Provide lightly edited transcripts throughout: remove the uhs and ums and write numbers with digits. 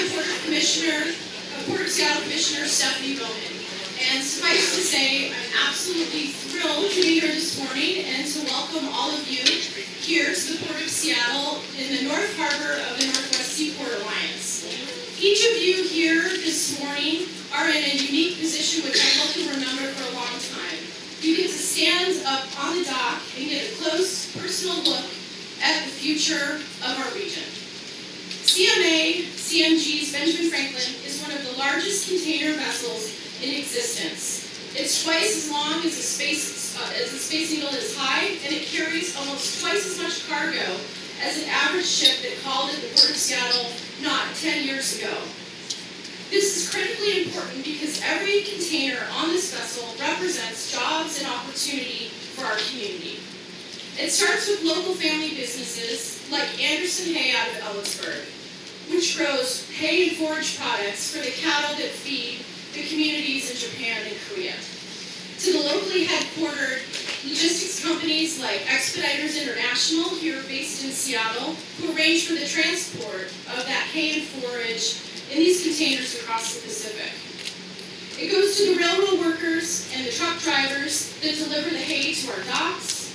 I'm Port of Seattle Commissioner Stephanie Bowman. And suffice to say, I'm absolutely thrilled to be here this morning and to welcome all of you here to the Port of Seattle in the North Harbor of the Northwest Seaport Alliance. Each of you here this morning are in a unique position which I hope you'll remember for a long time. You get to stand up on the dock and get a close, personal look at the future of our region. CMA CGM Benjamin Franklin is one of the largest container vessels in existence. It's twice as long as the Space Needle is high, and it carries almost twice as much cargo as an average ship that called at the Port of Seattle not 10 years ago. This is critically important because every container on this vessel represents jobs and opportunity for our community. It starts with local family businesses like Anderson Hay out of Ellisburg, which grows hay and forage products for the cattle that feed the communities in Japan and Korea. To the locally headquartered logistics companies like Expeditors International, here based in Seattle, who arrange for the transport of that hay and forage in these containers across the Pacific. It goes to the railroad workers and the truck drivers that deliver the hay to our docks,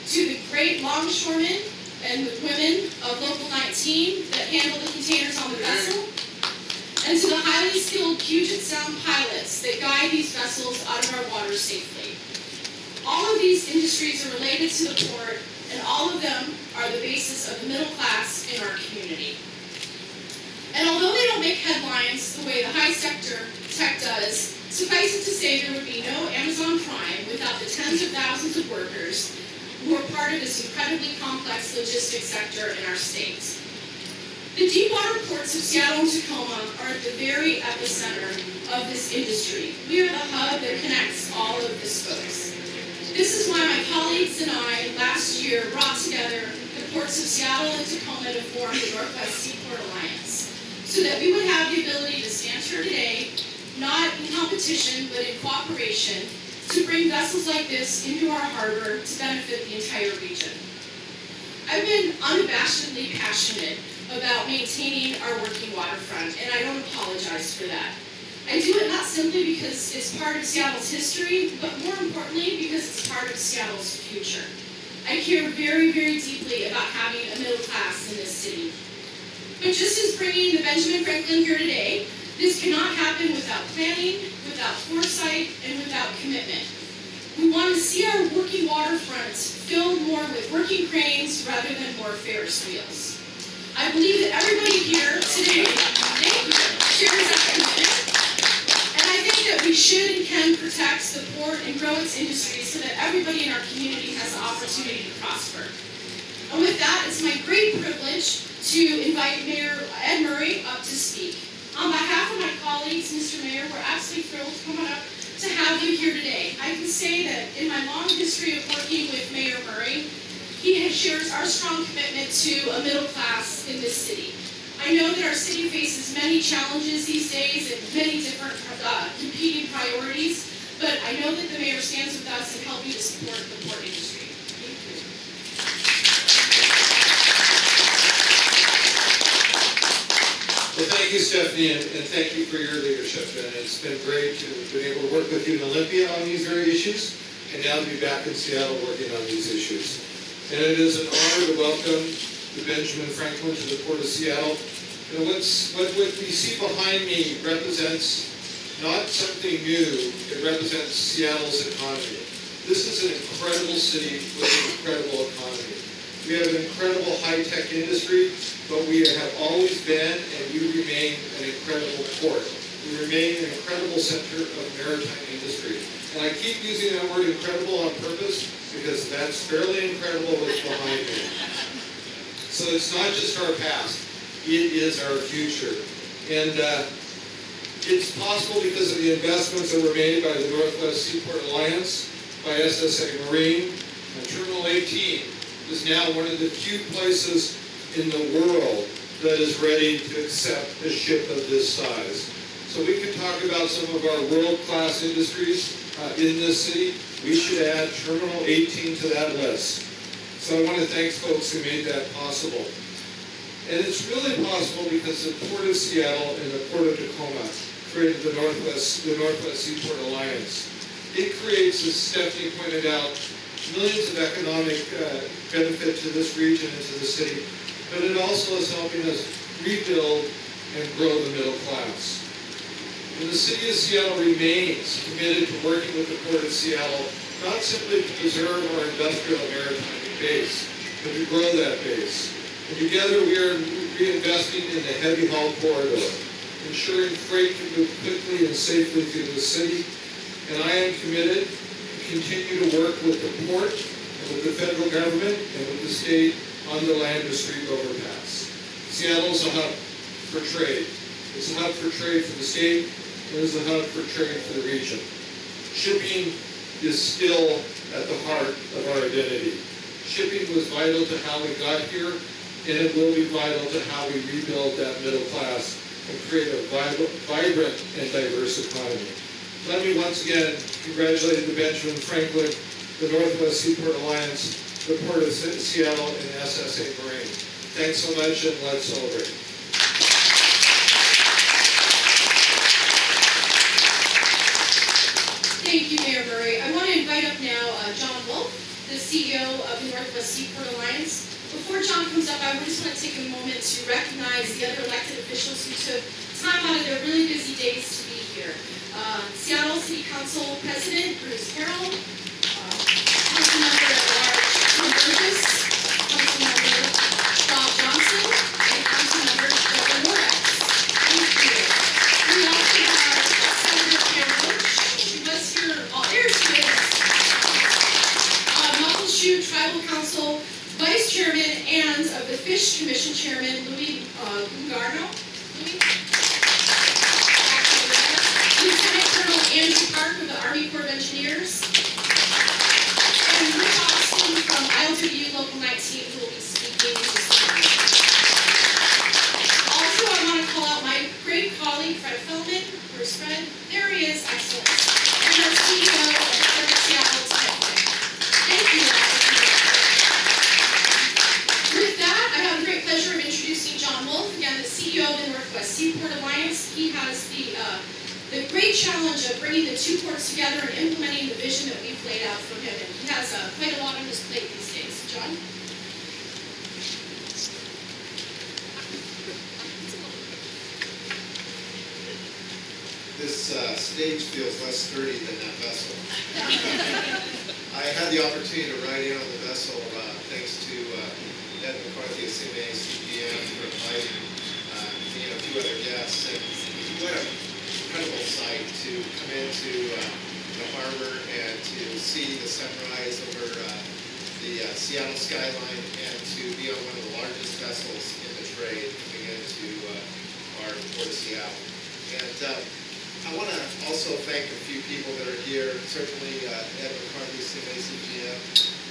to the great longshoremen and the women of Local 19 that handle the containers on the vessel, and to the highly skilled Puget Sound pilots that guide these vessels out of our waters safely. All of these industries are related to the port, and all of them are the basis of the middle class in our community. And although they don't make headlines the way the high sector tech does, suffice it to say there would be no Amazon Prime without the tens of thousands of workers who are part of this incredibly complex logistics sector in our state. The deepwater ports of Seattle and Tacoma are at the very epicenter of this industry. We are the hub that connects all of this folks. This is why my colleagues and I last year brought together the ports of Seattle and Tacoma to form the Northwest Seaport Alliance, so that we would have the ability to stand here today, not in competition, but in cooperation, to bring vessels like this into our harbor to benefit the entire region. I've been unabashedly passionate about maintaining our working waterfront, and I don't apologize for that. I do it not simply because it's part of Seattle's history, but more importantly because it's part of Seattle's future. I care very, very deeply about having a middle class in this city. But just as bringing the Benjamin Franklin here today, this cannot happen without planning, without foresight, and without commitment. We want to see our working waterfronts filled more with working cranes rather than more Ferris wheels. I believe that everybody here today, shares that commitment. And I think that we should and can protect, support, and grow its industry so that everybody in our community has the opportunity to prosper. And with that, it's my great privilege to invite Mayor Ed Murray up to speak. On behalf of my colleagues, Mr. Mayor, we're absolutely thrilled to come on up to have you here today. I can say that in my long history of working with Mayor Murray, he shares our strong commitment to a middle class in this city. I know that our city faces many challenges these days and many different competing priorities, but I know that the mayor stands with us and helping to support the port industry. Thank you. Well, thank you, Stephanie, and thank you for your leadership. And it's been great to have been able to work with you in Olympia on these very issues, and now to be back in Seattle working on these issues. And it is an honor to welcome the Benjamin Franklin to the Port of Seattle. You know, what we see behind me represents not something new, it represents Seattle's economy. This is an incredible city with an incredible economy. We have an incredible high-tech industry, but we have always been, and you remain, an incredible port. We remain an incredible center of maritime industry. And I keep using that word incredible on purpose because that's fairly incredible what's behind me. So it's not just our past, it is our future. And it's possible because of the investments that were made by the Northwest Seaport Alliance, by SSA Marine, and Terminal 18 is now one of the few places in the world that is ready to accept a ship of this size. So we can talk about some of our world-class industries in this city. We should add Terminal 18 to that list. So I want to thank folks who made that possible. And it's really possible because the Port of Seattle and the Port of Tacoma created the Northwest Seaport Alliance. It creates, as Stephanie pointed out, millions of economic benefit to this region and to the city, but it also is helping us rebuild and grow the middle class. And the city of Seattle remains committed to working with the Port of Seattle, not simply to preserve our industrial maritime base, but to grow that base. And together we are reinvesting in the heavy haul corridor, ensuring freight can move quickly and safely through the city. And I am committed to continue to work with the port and with the federal government and with the state on the Lander-Street overpass. Seattle is a hub for trade. It's a hub for trade for the state, and it's a hub for trade for the region. Shipping is still at the heart of our identity. Shipping was vital to how we got here, and it will be vital to how we rebuild that middle class and create a vibrant and diverse economy. Let me once again congratulate the Benjamin Franklin, the Northwest Seaport Alliance, the Port of Seattle, and SSA Marine. Thanks so much, and let's celebrate. Thank you, Mayor Murray. I want to invite up now John Wolf, the CEO of the Northwest Seaport Alliance. Before John comes up, I just want to take a moment to recognize the other elected officials who took time out of their really busy days to be here. Seattle City Council President Bruce Harrell, Councilmember at Large Tim Burgess, Councilmember Bob Johnson, and Councilmember Deborah Moretz. Thank you. We also have Senator Karen Roach. She was here. Oh, there she is. Muckleshoot Tribal Council Vice Chairman and of the Fish Commission Chairman Louis Lungarno. Lieutenant Colonel Andrew Park of the Army Corps of Engineers. And Rick Austin from ILWU Local 19 who will be speaking this morning. Also, I want to call out my great colleague, Fred Feldman. Where's Fred? There he is. Excellent. And our CEO of the Port of Seattle, Ted Quick. Thank you all. With that, I have the great pleasure of introducing John Wolf, again, the CEO of the Northwest Seaport Alliance. He has the great challenge of bringing the two ports together and implementing the vision that we've laid out for him. And he has quite a lot on his plate these days. John? This stage feels less sturdy than that vessel. I had the opportunity to ride in on the vessel thanks to Ed McCarthy of CMA CGM for inviting me and a few other guests. And what an incredible sight to come into the harbor and to see the sunrise over the Seattle skyline and to be on one of the largest vessels in the trade coming into our Port of Seattle. And I want to also thank a few people that are here. Certainly Ed McCarthy, CMA CGM,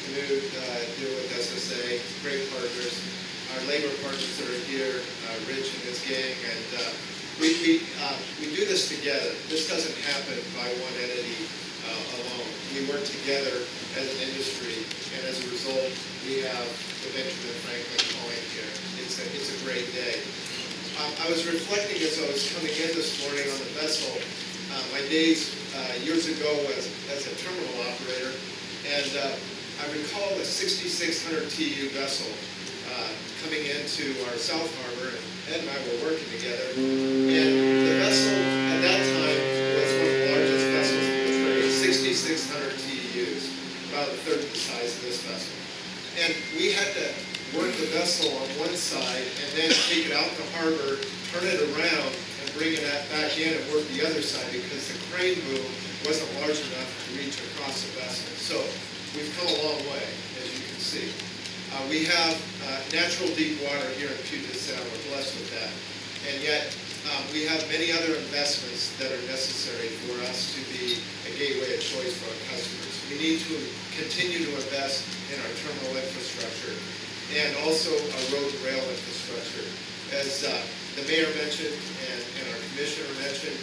Canute, deal with SSA, great partners. Our labor partners that are here, Rich and his gang, and we do this together. This doesn't happen by one entity alone. We work together as an industry, and as a result, we have the Benjamin Franklin calling here. It's a great day. I was reflecting as I was coming in this morning on the vessel, my days years ago as a terminal operator, and I recall a 6,600 TEU vessel coming into our South Harbor, and Ed and I were working together, and the vessel at that time was one of the largest vessels in the trade, 6,600 TEUs, about a third the size of this vessel. And we had to work the vessel on one side and then take it out to harbor, turn it around, and bring it back in and work the other side because the crane boom wasn't large enough to reach across the vessel. So we've come a long way, as you can see. We have natural deep water here in Puget Sound. We're blessed with that. And yet, we have many other investments that are necessary for us to be a gateway of choice for our customers. We need to continue to invest in our terminal infrastructure and also our road and rail infrastructure. As the mayor mentioned and our commissioner mentioned,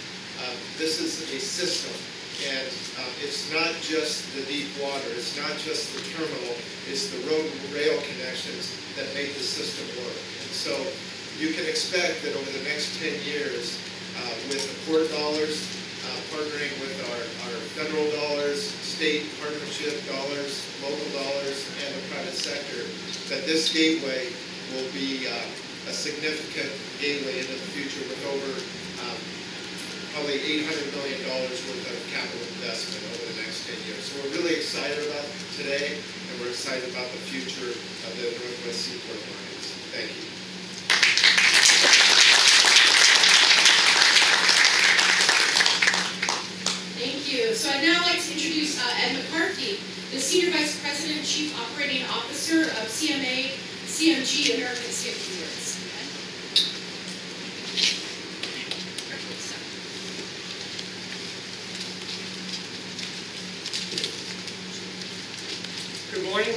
this is a system. And it's not just the deep water, it's not just the terminal, it's the road and rail connections that make the system work. And so you can expect that over the next 10 years, with the port dollars, partnering with our federal dollars, state partnership dollars, local dollars, and the private sector, that this gateway will be a significant gateway into the future with over probably $800 million worth of capital investment over the next 10 years. So we're really excited about today, and we're excited about the future of the Northwest Seaport Alliance. Thank you. Thank you. So I'd now like to introduce Ed McCarthy, the Senior Vice President and Chief Operating Officer of CMA CGM American Safety Boards. Good morning.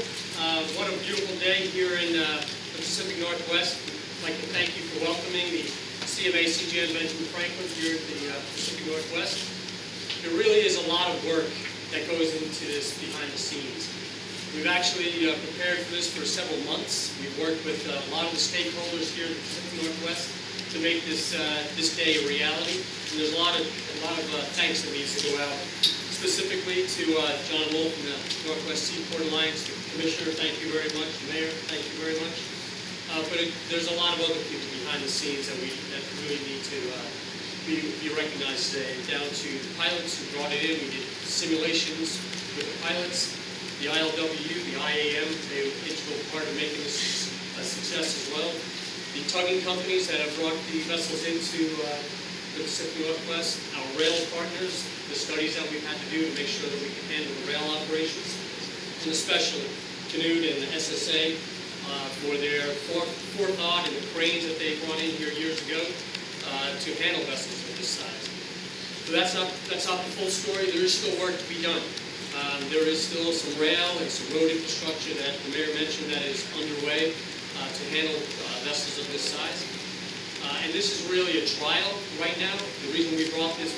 What a beautiful day here in the Pacific Northwest. I'd like to thank you for welcoming the CMA CGM Benjamin Franklin here at the Pacific Northwest. There really is a lot of work that goes into this behind the scenes. We've actually prepared for this for several months. We've worked with a lot of the stakeholders here in the Pacific Northwest to make this day a reality. And there's a lot of thanks that needs to go out, specifically to John Wolf from the Northwest Seaport Alliance, the Commissioner, thank you very much. The Mayor, thank you very much. There's a lot of other people behind the scenes that really need to be recognized today. Down to the pilots who brought it in. We did simulations with the pilots. The ILW, the IAM, they were an integral part of making this a success as well. The tugging companies that have brought the vessels into the Pacific Northwest, our rail partners, the studies that we've had to do to make sure that we can handle the rail operations, and especially Canute and the SSA for their forethought and the cranes that they brought in here years ago to handle vessels of this size. So that's not the full story. There is still work to be done. There is still some rail and some road infrastructure that the Mayor mentioned that is underway to handle vessels of this size. And this is really a trial right now. The reason we brought the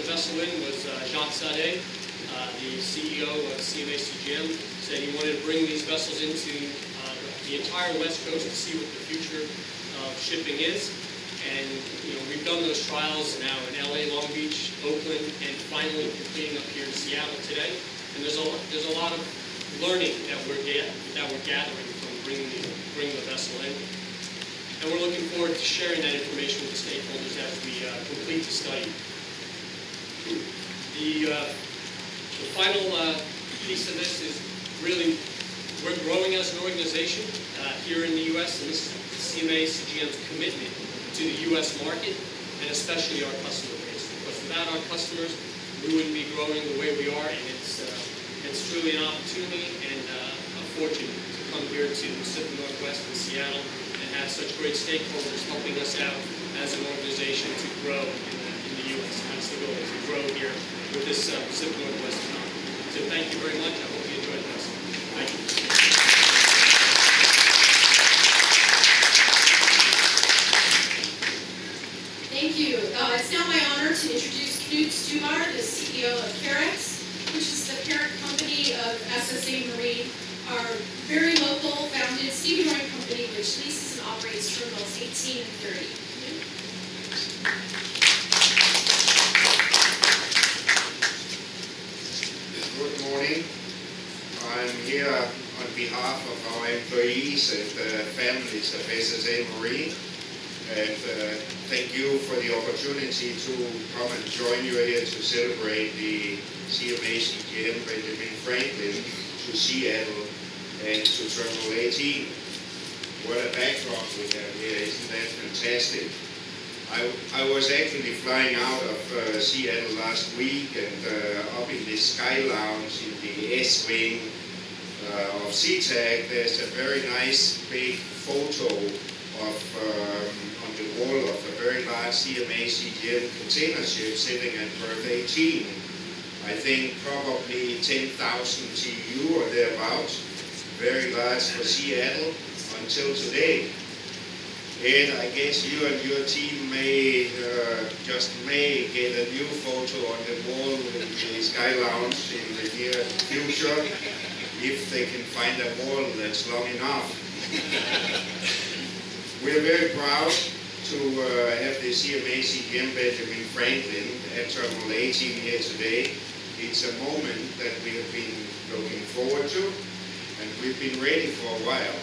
vessel in was Jacques Sade, the CEO of CMA CGM, said he wanted to bring these vessels into the entire West Coast to see what the future of shipping is. And we've done those trials now in LA, Long Beach, Oakland, and finally completing up here in Seattle today. And there's a lot of learning that we're gathering from bringing the vessel in. And we're looking forward to sharing that information with the stakeholders as we complete the study. The final piece of this is really, we're growing as an organization here in the U.S., and this is CMA CGM's commitment to the U.S. market, and especially our customer base. Because without our customers, we wouldn't be growing the way we are, and it's truly an opportunity and a fortune to come here to the Pacific Northwest and Seattle and have such great stakeholders helping us out as an organization to grow in the U.S. That's the goal, to grow here with this Pacific Northwest economy. So thank you very much. I hope you enjoyed this. Thank you. Thank you. It's now my honor to introduce Knut Stubar, the CEO of Carex, which is the parent company of SSA Marine, our very local, founded stevedoring company which leases and operates terminals 18 and 30. Good morning. I'm here on behalf of our employees and families of SSA Marine. And thank you for the opportunity to come and join you here to celebrate the CMA CGM Benjamin Franklin to Seattle and to Terminal 18. What a backdrop we have here, isn't that fantastic? I was actually flying out of Seattle last week and up in the Sky Lounge in the S-Wing of SeaTac. There's a very nice big photo of on the wall of a very large CMA CGM container ship sitting at berth 18. I think probably 10,000 TEU or thereabouts. Very large for Seattle until today. And I guess you and your team may get a new photo on the wall in the Sky Lounge in the near future, if they can find a wall that's long enough. We're very proud to have the CMA CGM Benjamin Franklin at Terminal 18 here today. It's a moment that we have been looking forward to, and we've been ready for a while.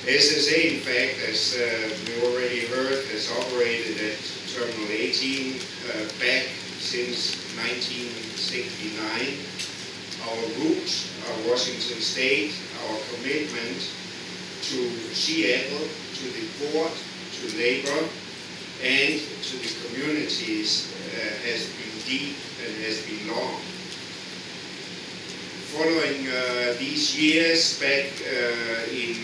SSA, in fact, as we already heard, has operated at Terminal 18 back since 1969. Our roots are Washington State. Our commitment to Seattle, to the port, to labor, and to the communities has been deep and has been long. Following these years, back in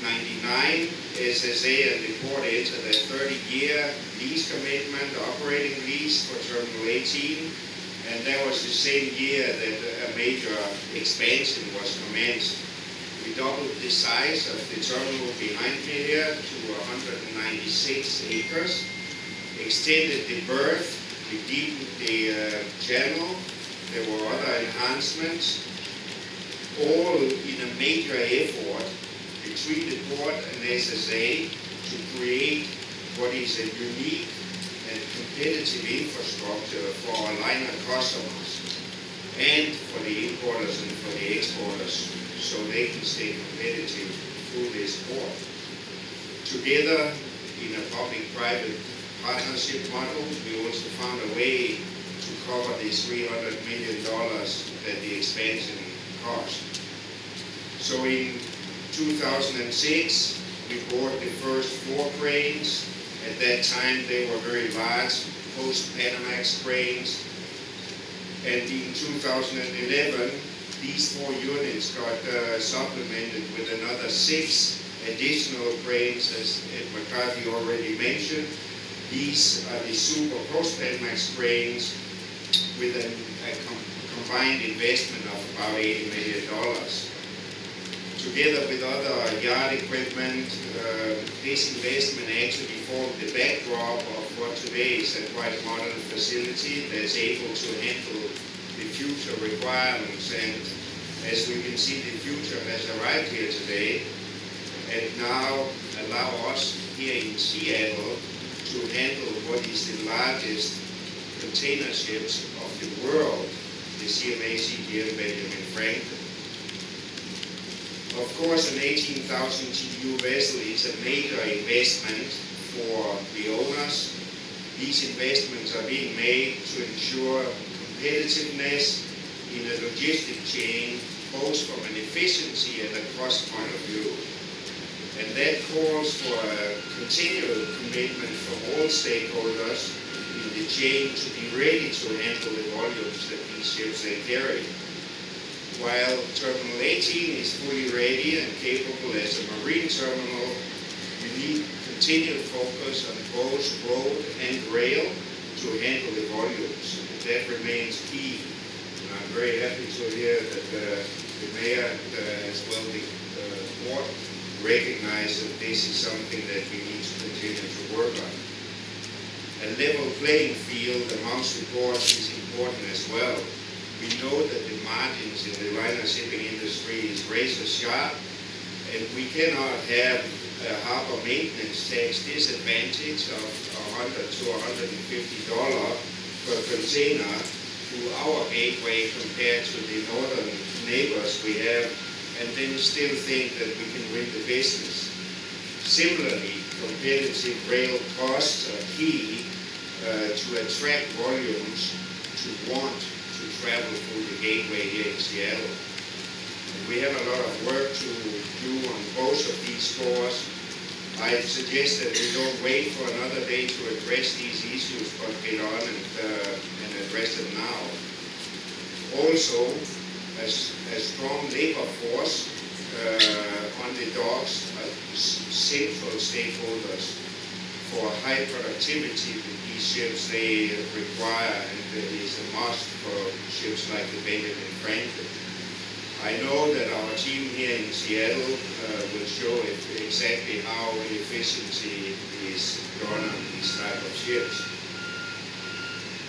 '99, SSA and the port entered a 30-year lease commitment, operating lease for Terminal 18, and that was the same year that a major expansion was commenced. We doubled the size of the terminal behind me here to 196 acres, extended the berth, we deepened the channel. There were other enhancements, all in a major effort between the port and SSA to create what is a unique and competitive infrastructure for our liner customers and for the importers and for the exporters, so they can stay competitive through this port. Together, in a public-private partnership model, we also found a way to cover the $300 million that the expansion cost. So in 2006, we bought the first 4 cranes. At that time, they were very large, post-Panamax cranes. And in 2011, these 4 units got supplemented with another 6 additional cranes, as Ed McCarthy already mentioned. These are the super post-Panamax cranes with a combined investment of about $80 million. Together with other yard equipment, this investment actually formed the backdrop of what today is a quite modern facility that's able to handle the future requirements. And as we can see, the future has arrived here today, and now allow us here in Seattle to handle what is the largest container ships of the world, the CMA CGM Benjamin Franklin. Of course, an 18,000 TEU vessel is a major investment for the owners. These investments are being made to ensure competitiveness in a logistic chain, both from an efficiency and a cost point of view. And that calls for a continual commitment from all stakeholders in the chain to be ready to handle the volumes that these ships they carry. While Terminal 18 is fully ready and capable as a marine terminal, we need continued focus on both road and rail to handle the volumes. And that remains key. And I'm very happy to hear that the mayor as well the port recognize that this is something that we need to continue to work on. A level playing field amongst the ports is important as well. We know that the margins in the liner shipping industry is razor sharp, and we cannot have a harbor maintenance tax disadvantage of $100 to $150 per container through our gateway compared to the northern neighbors we have, and then still think that we can win the business. Similarly, competitive rail costs are key to attract volumes to want to travel through the gateway here in Seattle. And we have a lot of work to do on both of these scores. I suggest that we don't wait for another day to address these issues, but get on and address them now. Also, a strong labor force on the docks are central stakeholders for high productivity that these ships they require, and that is a must for ships like the Benjamin Franklin. I know that our team here in Seattle will show exactly how efficiency is done on these type of ships.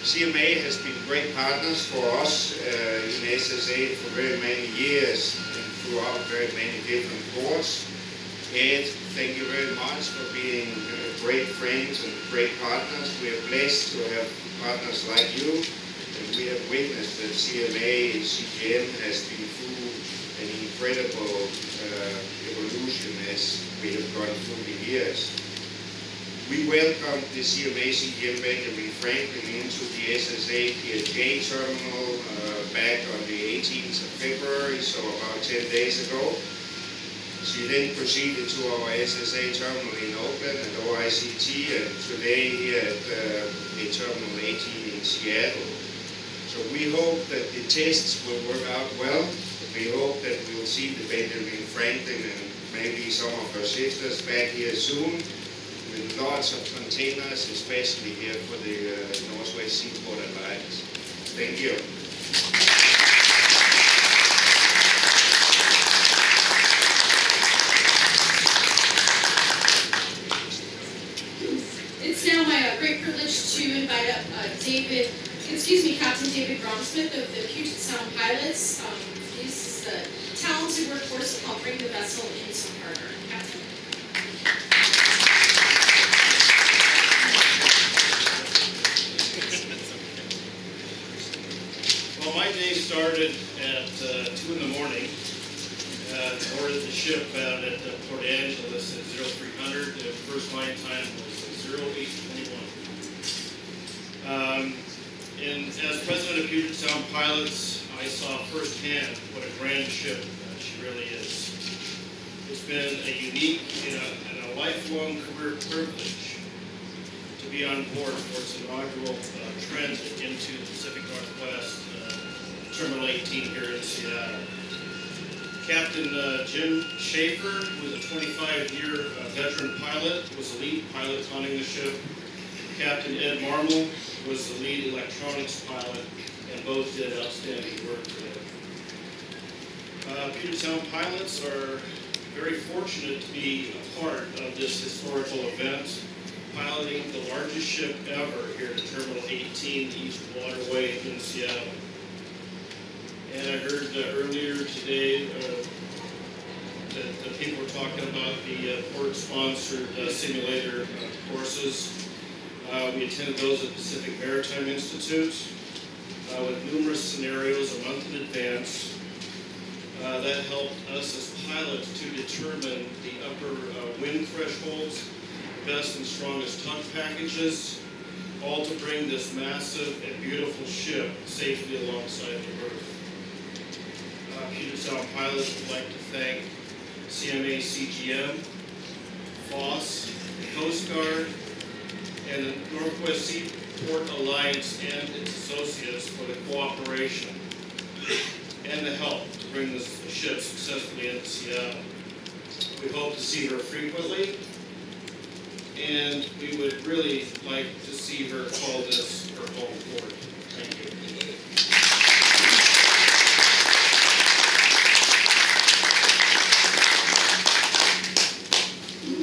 CMA has been great partners for us in SSA for very many years and throughout very many different ports. Ed, thank you very much for being great friends and great partners. We are blessed to have partners like you, and we have witnessed that CMA CGM has been through an incredible evolution as we have gone through the years. We welcomed the CMA CGM Benjamin Franklin into the SSA PSJ terminal back on the 18th of February, so about 10 days ago. She then proceeded to our SSA terminal in Oakland at OICT, and today here at the Terminal 18 in Seattle. So we hope that the tests will work out well. We hope that we'll see the Benjamin Franklin and maybe some of her sisters back here soon with lots of containers, especially here for the Northwest Seaport Alliance. Thank you. It's now my great privilege to invite up Captain David Gromsmith of the Puget Sound Pilots. He's the talented workforce to help bring the vessel into harbor. Captain. Well, my day started at 2 in the morning. Boarded the ship out at Port Angeles at 0300. The first line time was 0821. And as president of Puget Sound Pilots, I saw firsthand what a grand ship she really is. It's been a unique and a lifelong career privilege to be on board for its inaugural transit into the Pacific Northwest, Terminal 18 here in Seattle. Captain Jim Schaefer, who was a 25-year veteran pilot, was the lead pilot running the ship. Captain Ed Marmel was the lead electronics pilot, and both did outstanding work today. Puget Sound Pilots are very fortunate to be a part of this historical event, piloting the largest ship ever here at Terminal 18, the East Waterway in Seattle. And I heard earlier today that people were talking about the port-sponsored simulator courses. We attended those at Pacific Maritime Institute with numerous scenarios a month in advance. That helped us as pilots to determine the upper wind thresholds, the best and strongest tug packages, all to bring this massive and beautiful ship safely alongside the berth. Puget Sound Pilots would like to thank CMA CGM, FOSS, the Coast Guard, and the Northwest Seaport Alliance and its associates for the cooperation and the help to bring this ship successfully into Seattle. We hope to see her frequently, and we would really like to see her call this her home port. Thank you.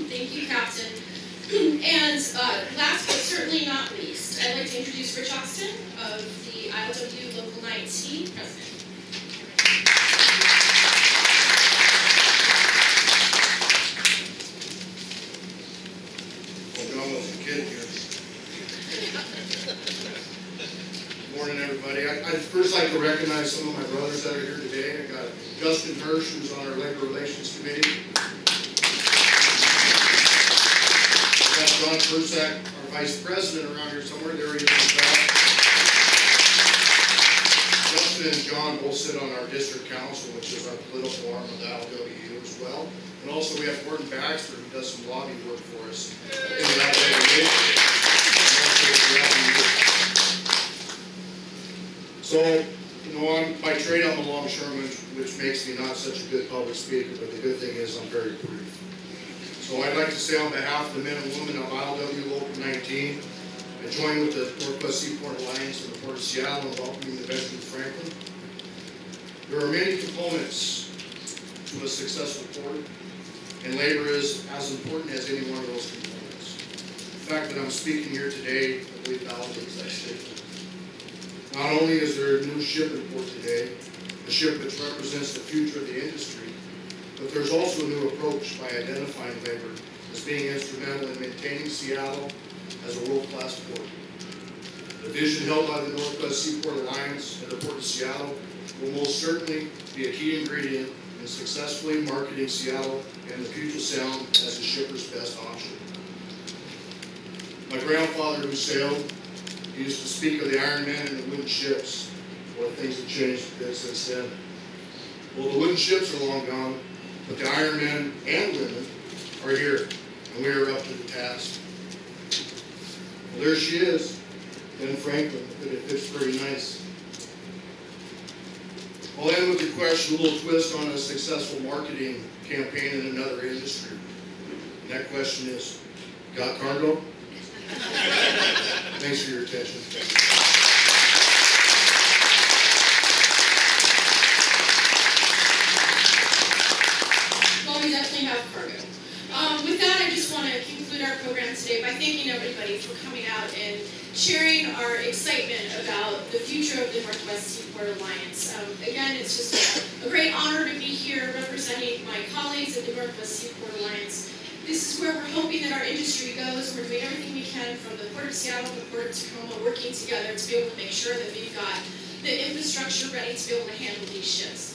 Thank you, Captain. And last but certainly not least, I'd like to introduce Rich Austin of the ILW Local 19 President. Morning, everybody. I'd first like to recognize some of my brothers that are here today. I got Justin Hirsch, who's on our Labor Relations Committee. I got John Persak, our Vice President, around here somewhere. There he is in the back. Justin and John both sit on our District Council, which is our political arm of the ILWU as well. And also we have Gordon Baxter, who does some lobby work for us in the ILWU. So, you know, by trade I'm a longshoreman, which makes me not such a good public speaker, but the good thing is I'm very brief. So I'd like to say on behalf of the men and women of ILW Local 19, I join with the Northwest Seaport Alliance and the Port of Seattle in welcoming the Benjamin Franklin. There are many components to a successful port, and labor is as important as any one of those components. The fact that I'm speaking here today, I believe, validates that statement. Not only is there a new ship in port today, a ship which represents the future of the industry, but there's also a new approach by identifying labor as being instrumental in maintaining Seattle as a world-class port. The vision held by the Northwest Seaport Alliance and the Port of Seattle will most certainly be a key ingredient in successfully marketing Seattle and the Puget Sound as the shipper's best option. My grandfather, who sailed, he used to speak of the Iron Men and the wooden ships. What things have changed a bit since then. Well, the wooden ships are long gone, but the Iron Men and women are here, and we are up to the task. Well, there she is, Ben Franklin, but it fits pretty nice. I'll end with a question, a little twist on a successful marketing campaign in another industry. And that question is, got cargo? Thanks for your attention. Well, we definitely have cargo. With that, I just want to conclude our program today by thanking everybody for coming out and sharing our excitement about the future of the Northwest Seaport Alliance. Again, it's just a great honor to be here representing my colleagues at the Northwest Seaport Alliance. This is where we're hoping that our industry goes. We're doing everything we can from the Port of Seattle to the Port of Tacoma, working together to be able to make sure that we've got the infrastructure ready to be able to handle these ships.